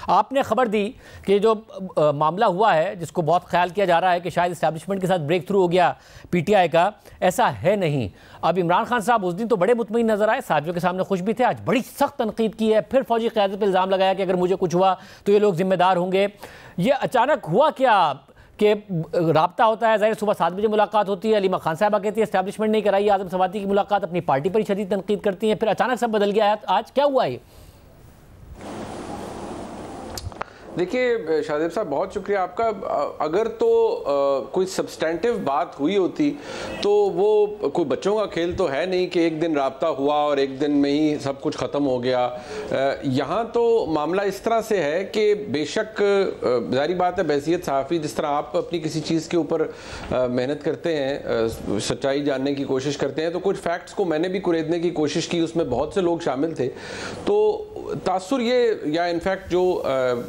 आपने खबर दी कि जो मामला हुआ है, जिसको बहुत ख्याल किया जा रहा है कि शायद इस्टेब्लिशमेंट के साथ ब्रेक थ्रू हो गया पीटीआई का, ऐसा है नहीं। अब इमरान खान साहब उस दिन तो बड़े मुतमईन नजर आए, साथियों के सामने खुश भी थे, आज बड़ी सख्त तनकीद की है, फिर फौजी क़यादत पर इल्ज़ाम लगाया कि अगर मुझे कुछ हुआ तो ये लोग जिम्मेदार होंगे। ये अचानक हुआ क्या कि राब्ता होता है, ज़ाहिर सुबह 7 बजे मुलाकात होती है, अलीमा खान साहबा कहती है इस्टेब्लिशमेंट नहीं कराई, आज़म सवाती की मुलाकात, अपनी पार्टी पर ही शदीद तनकीद करती हैं, फिर अचानक सब बदल गया है। आज क्या हुआ ये? देखिए शाहजेब साहब, बहुत शुक्रिया आपका। अगर तो कोई सब्सटेंटिव बात हुई होती तो वो कोई बच्चों का खेल तो है नहीं कि एक दिन राब्ता हुआ और एक दिन में ही सब कुछ ख़त्म हो गया। यहाँ तो मामला इस तरह से है कि बेशक ज़ाहिर बात है, बहसियत सहाफ़ी जिस तरह आप अपनी किसी चीज़ के ऊपर मेहनत करते हैं, सच्चाई जानने की कोशिश करते हैं, तो कुछ फैक्ट्स को मैंने भी कुरेदने की कोशिश की, उसमें बहुत से लोग शामिल थे। तो तासुर ये, या इनफैक्ट जो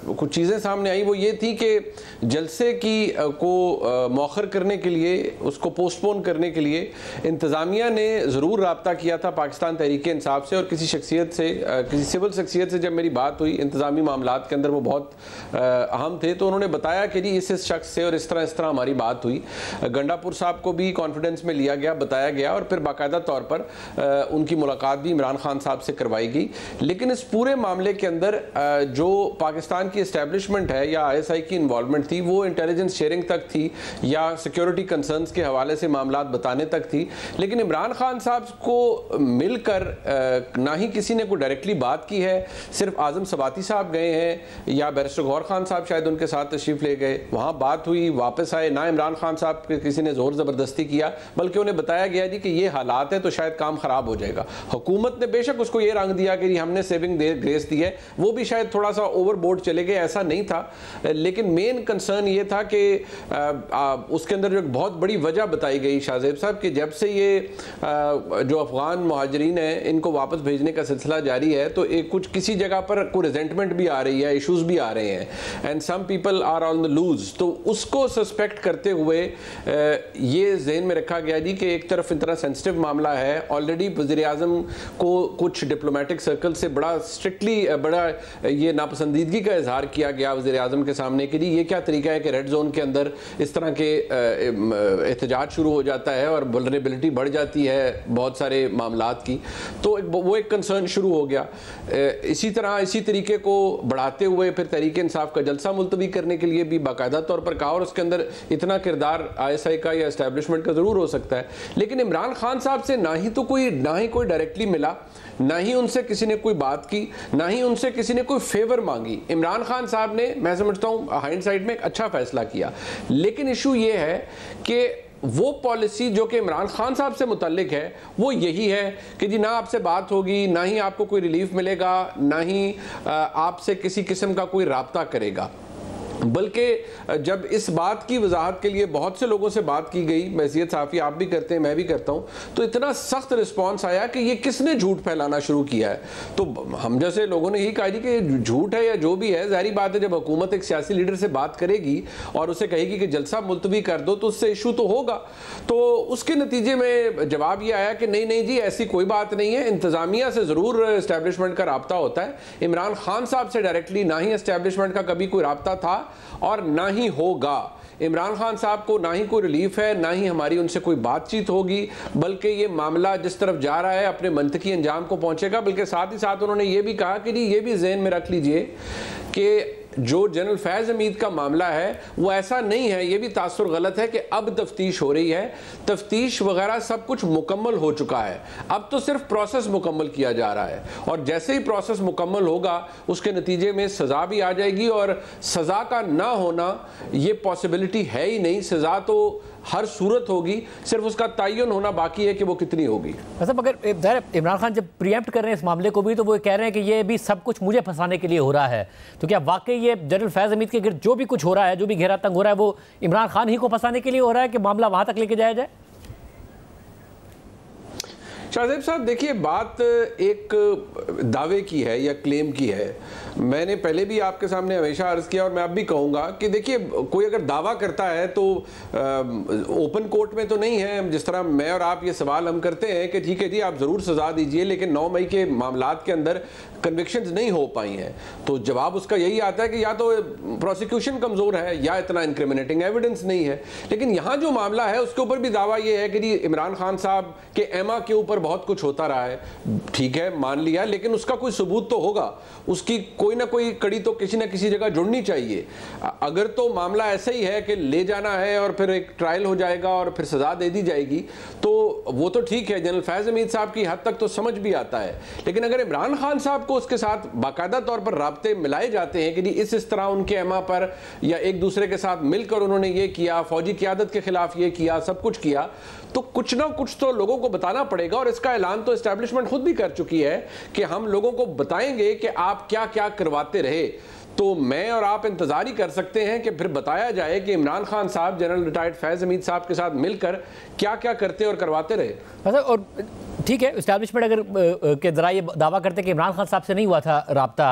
कुछ चीज़ें सामने आई वो ये थी कि जलसे की को मौखर करने के लिए, उसको पोस्टपोन करने के लिए इंतज़ामिया ने ज़रूर रब्ता किया था पाकिस्तान तहरीक इंसाफ से, और किसी शख्सियत से, किसी सिविल शख्सियत से जब मेरी बात हुई इंतज़ामी मामलात के अंदर, वो बहुत अहम थे, तो उन्होंने बताया कि जी इस शख्स से और इस तरह हमारी बात हुई। गंडापुर साहब को भी कॉन्फिडेंस में लिया गया, बताया गया, और फिर बाकायदा तौर पर उनकी मुलाकात भी इमरान खान साहब से करवाई गई। लेकिन इस पूरे मामले के अंदर जो पाकिस्तान की एस्टेब्लिशमेंट है या आईएसआई की इन्वॉल्वमेंट थी, वो इंटेलिजेंस शेयरिंग तक थी या सिक्योरिटी कंसर्न्स के हवाले से मामलात बताने तक थी। लेकिन इमरान खान साहब को मिलकर ना ही किसी ने कोई डायरेक्टली बात की है, सिर्फ आज़म सवाती साहब गए हैं या बैरिस्टर गौहर खान साहब शायद उनके साथ तशरीफ़ ले गए, वहाँ बात हुई, वापस आए। ना इमरान खान साहब किसी ने ज़ोर ज़बरदस्ती किया, बल्कि उन्हें बताया गया जी कि ये हालात है तो शायद काम ख़राब हो जाएगा। हुकूमत ने बेशक उसको ये रंग दिया कि हमने सेविंग ग्रेस दी है, वो भी शायद थोड़ा सा ओवरबोर्ड चले गए, ऐसा नहीं था। लेकिन मेन कंसर्न ये था कि उसके अंदर जो एक बहुत बड़ी वजह बताई गई शाहजेब साहब कि जब से ये जो अफगान मुहाजिरीन हैं इनको वापस भेजने का सिलसिला जारी है, तो एक कुछ किसी जगह पर कोई रिजेंटमेंट भी आ रही है, इश्यूज भी आ रहे हैं, and some people are on the loose. तो उसको सस्पेक्ट करते हुए ये जहन में रखा गया जी कि एक तरफ इतना सेंसिटिव मामला है, ऑलरेडी वज़ीर आज़म को कुछ डिप्लोमेटिक सर्कल से बड़ा स्ट्रिक्टली बड़ा ये नापसंदीदगी का इजहार किया गया वज़ीर आज़म के सामने कि जी ये क्या तरीका है कि रेड जोन के अंदर इस तरह के एहतजाज शुरू हो जाता है और वल्नरेबिलिटी बढ़ जाती है बहुत सारे मामलात की। तो वो एक कंसर्न शुरू हो गया। इसी तरह इसी तरीके को बढ़ाते हुए फिर तहरीक इंसाफ का जलसा मुलतवी करने के लिए भी बाकायदा तौर पर कहा, और उसके अंदर इतना किरदार आईएसआई का या एस्टेब्लिशमेंट का ज़रूर हो सकता है। लेकिन इमरान खान साहब से ना ही कोई डायरेक्टली मिला, ना ही उनसे किसी ने कोई बात की, ना ही उनसे किसी ने कोई फेवर मांगी। इमरान खान साहब ने, मैं समझता हूँ हाइंडसाइट में, एक अच्छा फैसला किया। लेकिन इशू ये है कि वो पॉलिसी जो कि इमरान खान साहब से मुतल्लिक है वो यही है कि जी ना आपसे बात होगी, ना ही आपको कोई रिलीफ मिलेगा, ना ही आपसे किसी किस्म का कोई राब्ता करेगा। बल्कि जब इस बात की वजाहत के लिए बहुत से लोगों से बात की गई, बहसियत सहाफ़ी आप भी करते हैं, मैं भी करता हूँ, तो इतना सख्त रिस्पांस आया कि ये किसने झूठ फैलाना शुरू किया है। तो हम जैसे लोगों ने यही कहा जी कि झूठ है या जो भी है, ज़ाहिर बात है जब हुकूमत एक सियासी लीडर से बात करेगी और उसे कहेगी कि जलसा मुलतवी कर दो, तो उससे इशू तो होगा। तो उसके नतीजे में जवाब ये आया कि नहीं जी ऐसी कोई बात नहीं है, इंतज़ामिया से ज़रूर इस्टेब्लिशमेंट का रब्ता होता है। इमरान खान साहब से डायरेक्टली ना ही इस्टेब्लिशमेंट का कभी कोई रब्ता था और ना ही होगा। इमरान खान साहब को ना ही कोई रिलीफ है, ना ही हमारी उनसे कोई बातचीत होगी, बल्कि ये मामला जिस तरफ जा रहा है अपने मंतकी अंजाम को पहुंचेगा। बल्कि साथ ही साथ उन्होंने ये भी कहा कि जी ये भी जहन में रख लीजिए कि जो जनरल फैज़ हमीद का मामला है वो ऐसा नहीं है, ये भी तासुर गलत है कि अब तफ्तीश हो रही है। तफ्तीश वगैरह सब कुछ मुकम्मल हो चुका है, अब तो सिर्फ प्रोसेस मुकम्मल किया जा रहा है, और जैसे ही प्रोसेस मुकम्मल होगा उसके नतीजे में सज़ा भी आ जाएगी। और सज़ा का ना होना ये पॉसिबिलिटी है ही नहीं, सज़ा तो हर सूरत होगी, सिर्फ उसका तयन होना बाकी है कि वो कितनी होगी। मतलब अगर इमरान खान जब प्रीएम्प्ट कर रहे हैं इस मामले को भी, तो वो कह रहे हैं कि ये भी सब कुछ मुझे फंसाने के लिए हो रहा है, तो क्या वाकई ये जनरल फैज़ हमीद के गिर्द जो भी कुछ हो रहा है, जो भी घेरा तंग हो रहा है, वो इमरान खान ही को फंसाने के लिए हो रहा है कि मामला वहां तक लेके जाया जाए? शाहजेब साहब देखिए, बात एक दावे की है या क्लेम की है, मैंने पहले भी आपके सामने हमेशा अर्ज किया और मैं अब भी कहूंगा कि देखिए, कोई अगर दावा करता है तो ओपन कोर्ट में तो नहीं है। जिस तरह मैं और आप ये सवाल हम करते हैं कि ठीक है जी, आप जरूर सजा दीजिए, लेकिन 9 मई के मामलात के अंदर कन्विक्शंस नहीं हो पाई हैं, तो जवाब उसका यही आता है कि या तो प्रोसिक्यूशन कमजोर है या इतना इंक्रिमिनेटिंग एविडेंस नहीं है। लेकिन यहां जो मामला है उसके ऊपर भी दावा यह है कि जी इमरान खान साहब के एमा के ऊपर बहुत कुछ होता रहा है, ठीक है, मान लिया, लेकिन उसका कोई सबूत तो होगा, उसकी कोई ना कोई कड़ी तो किसी ना किसी जगह जुड़नी चाहिए। अगर तो मामला ऐसा ही है कि ले जाना है और फिर एक ट्रायल हो जाएगा और फिर सजा दे दी जाएगी, तो वो तो ठीक है, जनरल फैज हमीद साहब की हद तक तो समझ भी आता है। लेकिन अगर इमरान खान साहब को उसके साथ बाकायदा तौर पर राब्ते मिलाए जाते हैं कि जी इस तरह उनके एमा पर या एक दूसरे के साथ मिलकर उन्होंने ये किया, फौजी क़यादत के खिलाफ ये किया, सब कुछ किया, तो कुछ ना कुछ तो लोगों को बताना पड़ेगा। और इसका ऐलान तो एस्टैब्लिशमेंट खुद भी कर चुकी है कि हम लोगों को बताएंगे कि आप क्या क्या करवाते रहे। तो मैं और आप इंतजार ही कर सकते हैं कि फिर बताया जाए कि इमरान खान साहब जनरल रिटायर्ड फैज हमीद साहब के साथ मिलकर क्या क्या करते और करवाते रहे। अच्छा, और ठीक है, इस्टेब्लिशमेंट अगर के जरा ये दावा करते कि इमरान खान साहब से नहीं हुआ था राब्ता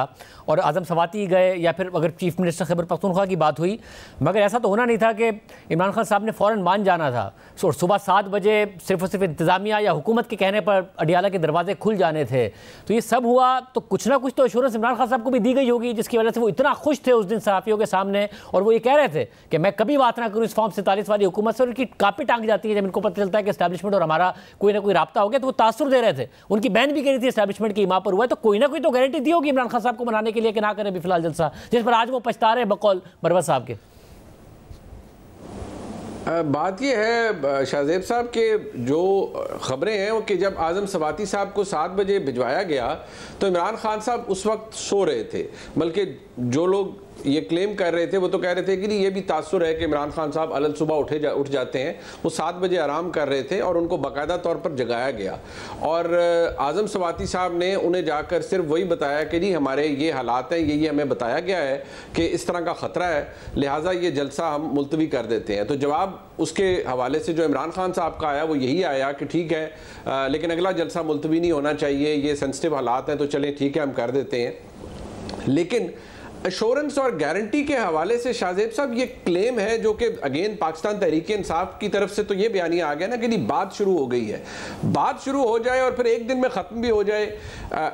और आजम सवाती गए या फिर अगर चीफ मिनिस्टर खैबर पख्तूनख्वा की बात हुई, मगर ऐसा तो होना नहीं था कि इमरान खान साहब ने फ़ौरन मान जाना था और सुबह 7 बजे सिर्फ और सिर्फ इंतज़ामिया या हुकूमत के कहने पर अडियाला के दरवाजे खुल जाने थे। तो ये सब हुआ तो कुछ ना कुछ तो एश्योरेंस इमरान खान साहब को भी दी गई होगी, जिसकी वजह से वो इतना खुश थे उस दिन सहाफ़ियों के सामने, और वो ये कह रहे थे कि मैं कभी बात ना करूँ इस फॉर्म 47 वाली हुकूमत से। और उनकी कापी टांग जाती है जब इनको पता चलता है कि इस्टेब्लिशमेंट और हमारा कोई ना कोई राब्ता हो गया, तो वो तासुर दे रहे थे। उनकी बहन भी कह रही थी इस्टेब्लिशमेंट की मां पर हुआ है, तो कोई ना कोई तो गारंटी दी होगी इमरान खान साहब को मनाने के लिए कि ना करें भी फिलहाल जलसा, जिस पर आज वो पछता रहे बकौल मरवत साहब के। बात यह है शाहजेब साहब के जो खबरें हैं वो कि जब आजम सवाती साहब को 7 बजे भिजवाया गया तो इमरान खान साहब उस वक्त सो रहे थे, बल्कि जो लोग ये क्लेम कर रहे थे वो तो कह रहे थे कि ये भी तासुर है कि इमरान खान साहब अलग सुबह उठ जाते हैं। वो 7 बजे आराम कर रहे थे और उनको बाकायदा तौर पर जगाया गया और आजम सवाती साहब ने उन्हें जाकर सिर्फ वही बताया कि जी हमारे ये हालात हैं, ये हमें बताया गया है कि इस तरह का ख़तरा है, लिहाजा ये जलसा हम मुलतवी कर देते हैं। तो जवाब उसके हवाले से जो इमरान खान साहब का आया वो यही आया कि ठीक है, लेकिन अगला जलसा मुलतवी नहीं होना चाहिए, ये सेंसिटिव हालात हैं, तो चलें ठीक है हम कर देते हैं। लेकिन एश्योरेंस और गारंटी के हवाले से शाहजेब साहब ये क्लेम है जो कि अगेन पाकिस्तान तहरीक इंसाफ की तरफ से तो ये बयानिया आ गया ना कि बात शुरू हो गई है, बात शुरू हो जाए और फिर एक दिन में ख़त्म भी हो जाए।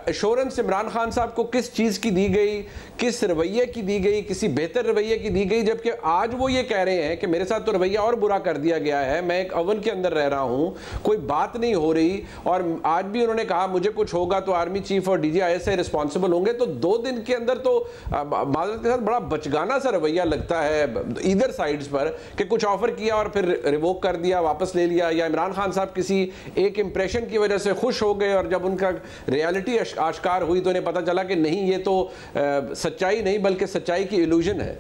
एश्योरेंस इमरान खान साहब को किस चीज़ की दी गई, किस रवैये की दी गई, किसी बेहतर रवैये की दी गई, जबकि आज वो ये कह रहे हैं कि मेरे साथ तो रवैया और बुरा कर दिया गया है, मैं एक अवन के अंदर रह रहा हूँ, कोई बात नहीं हो रही। और आज भी उन्होंने कहा मुझे कुछ होगा तो आर्मी चीफ और DGIS रिस्पॉन्सिबल होंगे। तो 2 दिन के अंदर तो माजरत के साथ बड़ा बचगाना सा रवैया लगता है इधर साइड्स पर कि कुछ ऑफर किया और फिर रिवोक कर दिया, वापस ले लिया, या इमरान खान साहब किसी एक इंप्रेशन की वजह से खुश हो गए और जब उनका रियलिटी आश्कार हुई तो उन्हें पता चला कि नहीं, ये तो सच्चाई नहीं बल्कि सच्चाई की इल्यूजन है।